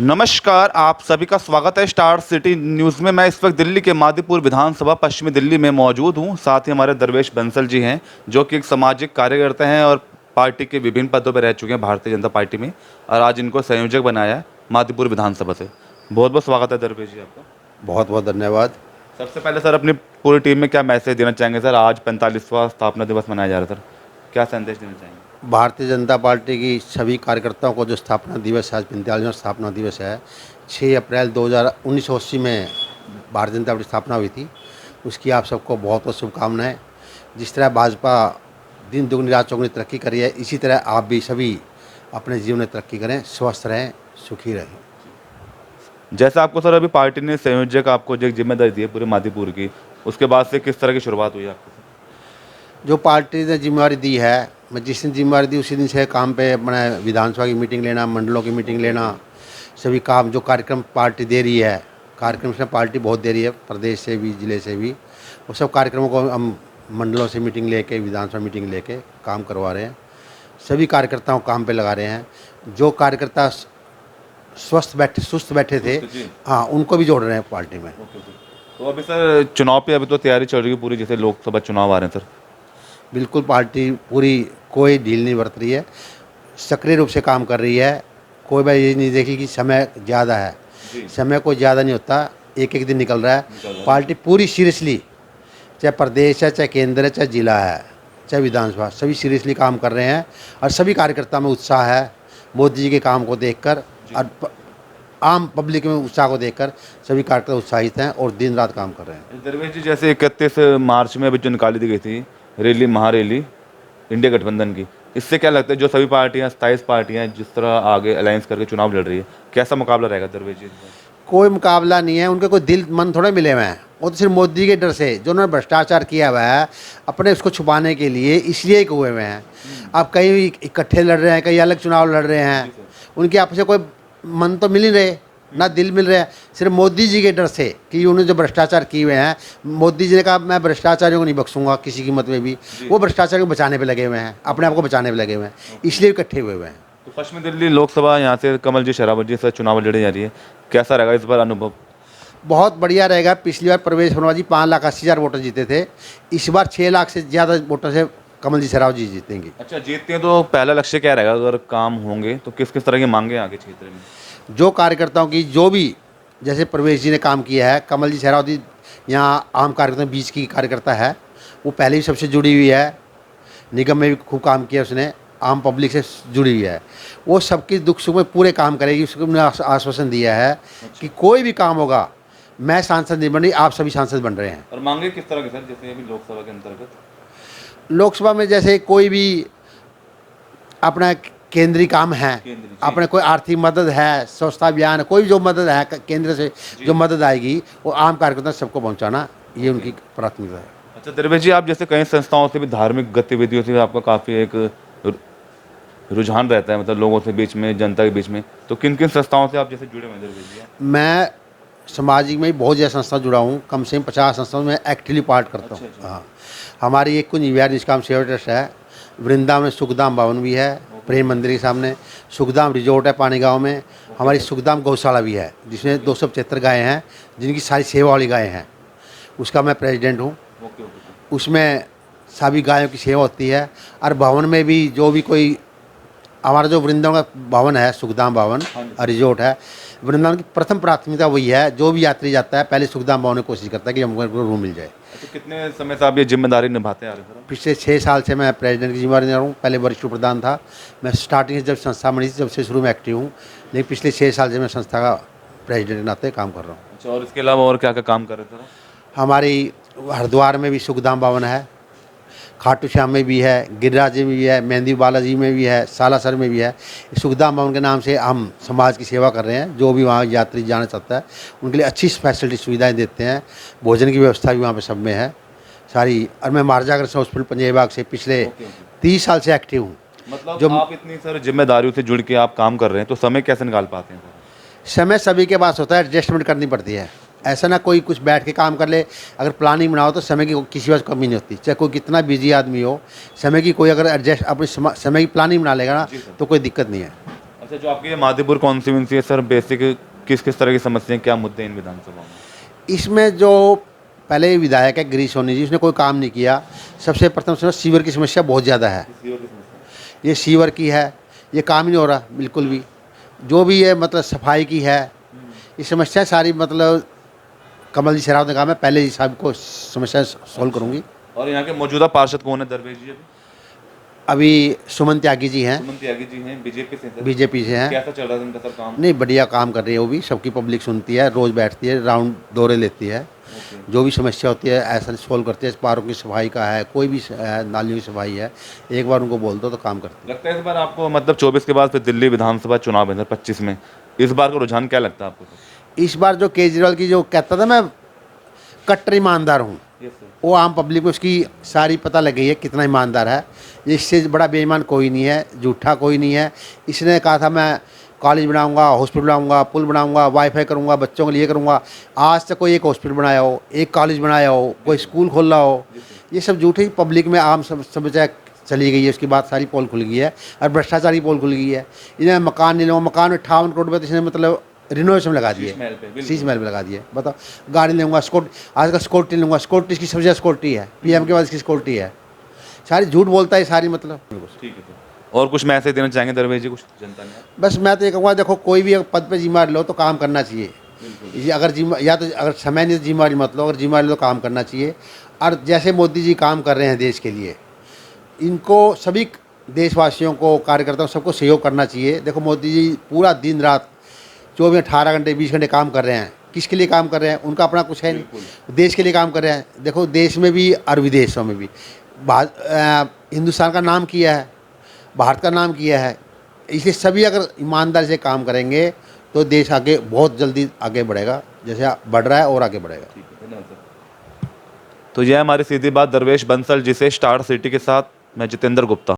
नमस्कार, आप सभी का स्वागत है स्टार सिटी न्यूज़ में। मैं इस वक्त दिल्ली के मादीपुर विधानसभा पश्चिमी दिल्ली में मौजूद हूं। साथ ही हमारे दरवेश बंसल जी हैं, जो कि एक सामाजिक कार्यकर्ता हैं और पार्टी के विभिन्न पदों पर रह चुके हैं भारतीय जनता पार्टी में, और आज इनको संयोजक बनाया है मादीपुर विधानसभा से। बहुत बहुत स्वागत है दरवेश जी आपका। बहुत बहुत धन्यवाद। सबसे पहले सर, अपनी पूरी टीम में क्या मैसेज देना चाहेंगे सर? आज 45वां स्थापना दिवस मनाया जा रहा है सर, क्या संदेश देना चाहेंगे? भारतीय जनता पार्टी की सभी कार्यकर्ताओं को जो स्थापना दिवस है, आज 45वां स्थापना दिवस है। 6 अप्रैल 1980 में भारतीय जनता पार्टी स्थापना हुई थी। उसकी आप सबको बहुत बहुत शुभकामनाएं। जिस तरह भाजपा दिन दुगनी रात चौगुनी तरक्की करी है, इसी तरह आप भी सभी अपने जीवन में तरक्की करें, स्वस्थ रहें, सुखी रहें। जैसे आपको सर अभी पार्टी ने संयोजक आपको जो एक जिम्मेदारी दी है पूरे मादीपुर की, उसके बाद से किस तरह की शुरुआत हुई आपको? जो पार्टी ने जिम्मेवारी दी है, मैं जिस दिन जिम्मेवारी दी उसी दिन से काम पे अपना विधानसभा की मीटिंग लेना, मंडलों की मीटिंग लेना, सभी काम जो कार्यक्रम पार्टी दे रही है, कार्यक्रम से पार्टी बहुत दे रही है, प्रदेश से भी ज़िले से भी, वो सब कार्यक्रमों को हम मंडलों से मीटिंग लेके, विधानसभा मीटिंग लेके काम करवा रहे हैं। सभी कार्यकर्ताओं को काम पे लगा रहे हैं। जो कार्यकर्ता सुस्त बैठे थे, हाँ, उनको भी जोड़ रहे हैं पार्टी में। तो अभी सर चुनाव पे अभी तो तैयारी चल रही है पूरी, जैसे लोकसभा चुनाव आ रहे हैं सर। बिल्कुल पार्टी पूरी कोई ढील नहीं बरत रही है, सक्रिय रूप से काम कर रही है। कोई बात ये नहीं देखी कि समय ज़्यादा है, समय कोई ज़्यादा नहीं होता, एक एक दिन निकल रहा है। पार्टी पूरी सीरियसली, चाहे प्रदेश है, चाहे केंद्र है, चाहे जिला है, चाहे विधानसभा, सभी सीरियसली काम कर रहे हैं। और सभी कार्यकर्ता में उत्साह है, मोदी जी के काम को देखकर और आम पब्लिक में उत्साह को देखकर सभी कार्यकर्ता उत्साहित हैं और दिन रात काम कर रहे हैं। दरवेश जी, जैसे 31 मार्च में अभी जो निकाली दी गई थी रैली, महारैली इंडिया गठबंधन की, इससे क्या लगता है जो सभी पार्टियां 27 पार्टियां जिस तरह आगे अलायंस करके चुनाव लड़ रही है, कैसा मुकाबला रहेगा दरवेश जी? कोई मुकाबला नहीं है, उनके कोई दिल मन थोड़े मिले हुए हैं। वो तो सिर्फ मोदी के डर से, जो उन्होंने भ्रष्टाचार किया हुआ है अपने उसको छुपाने के लिए, इसलिए ही हुए हुए हैं। अब कहीं इकट्ठे लड़ रहे हैं, कहीं अलग चुनाव लड़ रहे हैं, उनके आपस में कोई मन तो मिल ही रहे, ना दिल मिल रहे हैं। सिर्फ मोदी जी के डर से कि उन्होंने जो भ्रष्टाचार किए हुए हैं, मोदी जी ने कहा मैं भ्रष्टाचारियों को नहीं बख्शूंगा किसी कीमत में भी। वो भ्रष्टाचारियों को बचाने पे लगे हुए हैं, अपने आप को बचाने पे लगे हुए हैं, इसलिए इकट्ठे हुए हुए हैं। तो पश्चिमी दिल्ली लोकसभा यहाँ से कमल जी शेरावत जी से चुनाव लड़ी जा रही है, कैसा रहेगा इस बार अनुभव? बहुत बढ़िया रहेगा। पिछली बार प्रवेश वर्मा जी 5,80,000 वोटर जीते थे, इस बार 6 लाख से ज़्यादा वोटर से कमल जी शेरावत जी जीतेंगे। अच्छा, जीतते हैं तो पहला लक्ष्य क्या रहेगा? अगर काम होंगे तो किस किस तरह की मांगे आगे क्षेत्र में? जो कार्यकर्ताओं की जो भी, जैसे प्रवेश जी ने काम किया है, कमल जी शेरावत जी यहाँ आम कार्यकर्ताओं बीच की कार्यकर्ता है, वो पहले भी सबसे जुड़ी हुई है, निगम में भी खूब काम किया उसने, आम पब्लिक से जुड़ी हुई है। वो सबकी दुख सुख में पूरे काम करेगी, उसको हमने आश्वासन दिया है कि कोई भी काम होगा, मैं सांसद नहीं बन रही, आप सभी सांसद बन रहे हैं। और मांगे किस तरह की सर, जैसे अभी लोकसभा के अंतर्गत? लोकसभा में जैसे कोई भी अपना केंद्रीय काम है, अपने कोई आर्थिक मदद है, स्वच्छता अभियान, कोई जो मदद है केंद्र से जो मदद आएगी, वो आम कार्यकर्ता सबको पहुंचाना, ये उनकी प्राथमिकता है। अच्छा दरवेश जी, आप जैसे कई संस्थाओं से भी, धार्मिक गतिविधियों से आपका काफ़ी एक रुझान रहता है, मतलब लोगों से बीच में, जनता के बीच में, तो किन किन संस्थाओं से आप जैसे जुड़े हुए दरवेश जी? मैं सामाजिक में बहुत ज़्यादा संस्था जुड़ा हूँ, कम से कम 50 संस्थाओं में एक्टिवली पार्ट करता हूँ। हाँ, हमारी एक कुंज विहार निष्काम सेवा ट्रस्ट है, वृंदावन में सुखधाम भवन भी है, प्रेम मंदिर के सामने सुखधाम रिजोर्ट है पानी गांव में, हमारी सुखधाम गौशाला भी है जिसमें 275 गायें हैं, जिनकी सारी सेवा वाली गायें हैं, उसका मैं प्रेसिडेंट हूँ। उसमें सभी गायों की सेवा होती है। और भवन में भी जो भी कोई, हमारा जो वृंदावन का भवन है, सुखधाम भवन रिजोर्ट है, वृंदावन की प्रथम प्राथमिकता वही है, जो भी यात्री जाता है पहले सुखधाम भवन में कोशिश करता है कि हमको रूम मिल जाए। अच्छा, कितने समय से आप ये जिम्मेदारी निभाते आ रहे हैं? पिछले 6 साल से मैं प्रेसिडेंट की जिम्मेदारी निभा रहा हूँ। पहले वरिष्ठ प्रधान था, मैं स्टार्टिंग से जब संस्था बनी थी जब से शुरू में एक्टिव हूँ, लेकिन पिछले 6 साल से मैं संस्था का प्रेसिडेंट के नाते काम कर रहा हूँ। अच्छा, और इसके अलावा और क्या क्या काम कर रहे थे? हमारी हरिद्वार में भी सुखधाम भवन है, खाटू श्याम में भी है, गिरिराज में भी है, मेहंदी बालाजी में भी है, सालासर में भी है। सुखधाम भवन के नाम से हम समाज की सेवा कर रहे हैं। जो भी वहाँ यात्री जाना चाहता है उनके लिए अच्छी फैसिलिटी सुविधाएं देते हैं, भोजन की व्यवस्था भी वहाँ पे सब में है सारी। और मैं महाराजागढ़ हॉस्पिटल पंजाब बाग से पिछले 30 साल से एक्टिव हूँ। मतलब जो आप इतनी सारी जिम्मेदारियों से जुड़ के आप काम कर रहे हैं, तो समय कैसे निकाल पाते हैं? समय सभी के पास होता है, एडजस्टमेंट करनी पड़ती है। ऐसा ना कोई कुछ बैठ के काम कर ले, अगर प्लानिंग बनाओ तो समय की किसी वजह कमी नहीं होती, चाहे कोई कितना बिजी आदमी हो, समय की कोई अगर एडजस्ट अपनी समय की प्लानिंग बना लेगा ना तो कोई दिक्कत नहीं है। अच्छा, जो आपकी ये मादीपुर कॉन्स्टिट्यूंसी है सर, बेसिक किस किस तरह की समस्याएं, क्या मुद्दे हैं इन विधानसभा में? इसमें जो पहले विधायक है गिरीश सोनी जी, उसने कोई काम नहीं किया। सबसे प्रथम समस्या सीवर की समस्या बहुत ज़्यादा है। ये सीवर की है, ये काम ही नहीं हो रहा बिल्कुल भी। जो भी है मतलब सफाई की है, ये समस्या सारी मतलब कमल जी शरावत ने कहा मैं पहले ही साहब को समस्या सॉल्व करूँगी। और यहाँ के मौजूदा पार्षद कौन है दरवेश जी? अभी सुमन त्यागी जी हैं, सुमन त्यागी जी हैं, बीजेपी से सर। बीजेपी से हैं। कैसा चल रहा है इनका सर काम? नहीं, बढ़िया काम कर रही है वो भी, सबकी पब्लिक सुनती है, रोज़ बैठती है, राउंड दौरे लेती है, जो भी समस्या होती है ऐसा सोल्व करती है। पार्कों की सफाई का है, कोई भी नालियों की सफाई है, एक बार उनको बोल दो तो काम करती लगता है इस बार आपको, मतलब 24 के बाद फिर दिल्ली विधानसभा चुनाव है 25 में, इस बार का रुझान क्या लगता है आपको सर? है। इस बार जो केजरीवाल की जो कहता था मैं कट्टर ईमानदार हूँ, वो आम पब्लिक को उसकी सारी पता लग गई है कितना ईमानदार है। इससे बड़ा बेईमान कोई नहीं है, झूठा कोई नहीं है। इसने कहा था मैं कॉलेज बनाऊंगा, हॉस्पिटल बनाऊंगा, पुल बनाऊंगा, वाईफाई करूंगा, बच्चों के लिए करूंगा। आज तक कोई एक हॉस्पिटल बनाया हो, एक कॉलेज बनाया हो, कोई स्कूल खोला हो? ये सब झूठे ही पब्लिक में आम समझा चली गई है। उसकी बात सारी पोल खुल गई है और भ्रष्टाचार की पोल खुल गई है। इन्हें मकान नहीं लूँगा, मकान 58 करोड़ रुपये तो इसने मतलब रिनोवेशन में लगा दिए, शीश महल पे लगा दिए। बताओ, गाड़ी लूँगा, आजकल स्कूटी लूँगा, स्कूटी इसकी सबसे स्कूटी है, पीएम के बाद इसकी स्कूटी है। सारी झूठ बोलता है सारी मतलब। ठीक है सर। और कुछ मैसेज देना चाहेंगे दरवेश जी कुछ जनता ने? बस मैं तो ये कहूँगा, देखो कोई भी अगर पद पे जिम्मेदारी लो तो काम करना चाहिए। ये अगर या तो अगर समय नहीं तो जिम्मेदारी मत लो, अगर जिम्मेदारी लो तो काम करना चाहिए। और जैसे मोदी जी काम कर रहे हैं देश के लिए, इनको सभी देशवासियों को, कार्यकर्ताओं सबको सहयोग करना चाहिए। देखो मोदी जी पूरा दिन रात 24 18 घंटे 20 घंटे काम कर रहे हैं। किसके लिए काम कर रहे हैं? उनका अपना कुछ है नहीं, देश के लिए काम कर रहे हैं। देखो देश में भी और विदेशों में भी हिंदुस्तान का नाम किया है, भारत का नाम किया है। इसलिए सभी अगर ईमानदारी से काम करेंगे तो देश आगे बहुत जल्दी आगे बढ़ेगा, जैसे बढ़ रहा है और आगे बढ़ेगा। तो यह हमारी सीधी बात दरवेश बंसल जी से, स्टार सिटी के साथ मैं जितेंद्र गुप्ता।